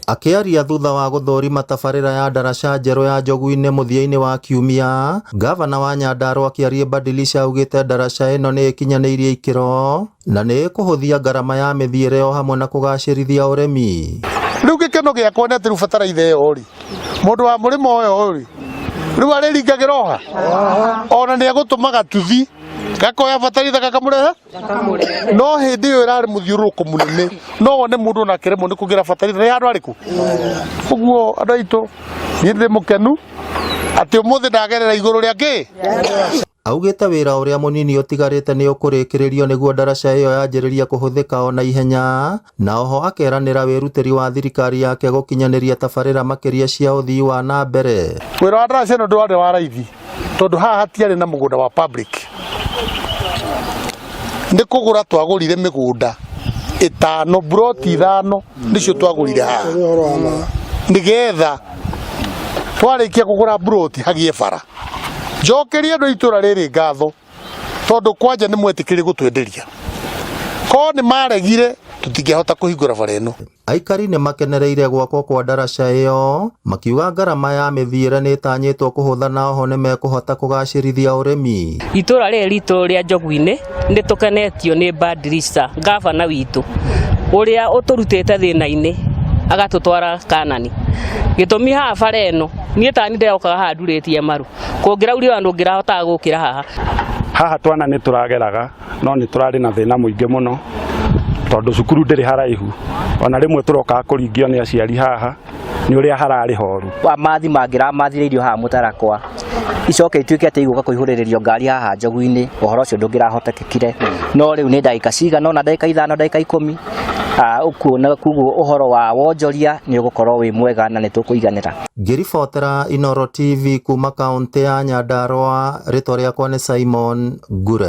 Akiaria thutha wa guthurima tabarĩra ya ndaraca njerũ ya Njogu-inĩ mũthia-inĩ wa kiumia, gavana wa Nyandarua akiaria Badilisha augĩte ndaraca ĩno nĩ ĩkinyanĩirie ikĩro na nĩ ĩkũhũthia ngarama ya mĩthiĩre o hamwe na kũgacĩrithia ũrĩmi. Rĩu gĩkeno gĩakwa nĩ atĩ rĩu bataraitha ĩyo rĩ, mũndũ wa mũrĩmo ũyũ rĩ, rĩu arĩringagĩra oha ona nĩ egũtũmaga tuthi gakoya bataraitha gakamũrehe no hĩndĩ ĩyo ĩrarĩ mũthiũrũrũko mũnene no wone mũndũ ona akĩremwo nĩ kũgĩra bataraitha nĩ handũ arĩkũ. Ũguo andũ aitũ niĩ ndĩ mũkenu atĩ ũmũthĩ ndagerera igũrũ rĩa kĩ. Augĩte wĩra ũrĩa mũnini ũtigarĩte nĩ ũkũrĩkĩrĩrio nĩguo ndaraca ĩyo yanjĩrĩria kũhũthĩka o na ihenya, na oho akeranĩra wĩrutĩri wa thirikari yake gũkinyanĩria tabarĩra makĩria cia ũthii wa na mbere. Wĩra wa ndaraca ĩno ndwarĩ wa raithi tondũ haha hatiarĩ na mũgũnda wa public. Nĩ kũgũra twagũrire mĩgũnda 5 buroti 5 nĩcio twagũrire haha nĩgetha twarĩkia kũgũra buroti hagie bara njokerie andũ itũra rĩrĩ ngatho tondũ kwanja nĩ mwetĩkĩrĩ gũtwenderia ko nĩ maregire tũtingĩhota kũhingũra bara ĩno. Aikari nĩ makenereire gwakwo kwa ndaraca ĩyo makiuga ngarama ya mĩthiĩre nĩ ĩtanyĩtwo kũhũtha na oho nĩ mekũhota kũgacĩrithia ũrĩmi. Itũra rĩrĩ ritũ rĩa Njogu-inĩ nĩ tũkenetio nĩ Badilisha gavana witũ ũrĩa ũtũrutĩte thĩna-inĩ agatũtwara Kanani. Gĩtũmi haha bara ĩno niĩ tani ndeokaga haha ndurĩtie maru kũngĩraurire andũ ngĩrahotaga gũkĩra haha twana nĩ tũrageraga no nĩ tũrarĩ na thĩna mũingĩ mũno tondũ cukuru ndĩrĩ haraihu ona rĩmwe tũrokaga kũringio nĩ aciari haha nĩ ũrĩa hararĩ horu. Mathi mangĩramathĩrĩirio haha mũtarakwa icoke ituĩke atĩ igũka kũihũrĩrĩrio ngari haha Njogu-inĩ ũhoro ũcio ndũngĩrahotekekire no rĩu nĩ ndagĩka cigana ona ndagĩka 5 ndagĩka 10 ũkuona kuguo ũhoro wa wonjoria nĩ ũgũkorwo wĩ mwega na nĩ tũkũiganĩra. Ngĩribotera Inooro TV kuma kaunti ya Nyandarua, rĩtwa rĩakwa nĩ Simon Ngure.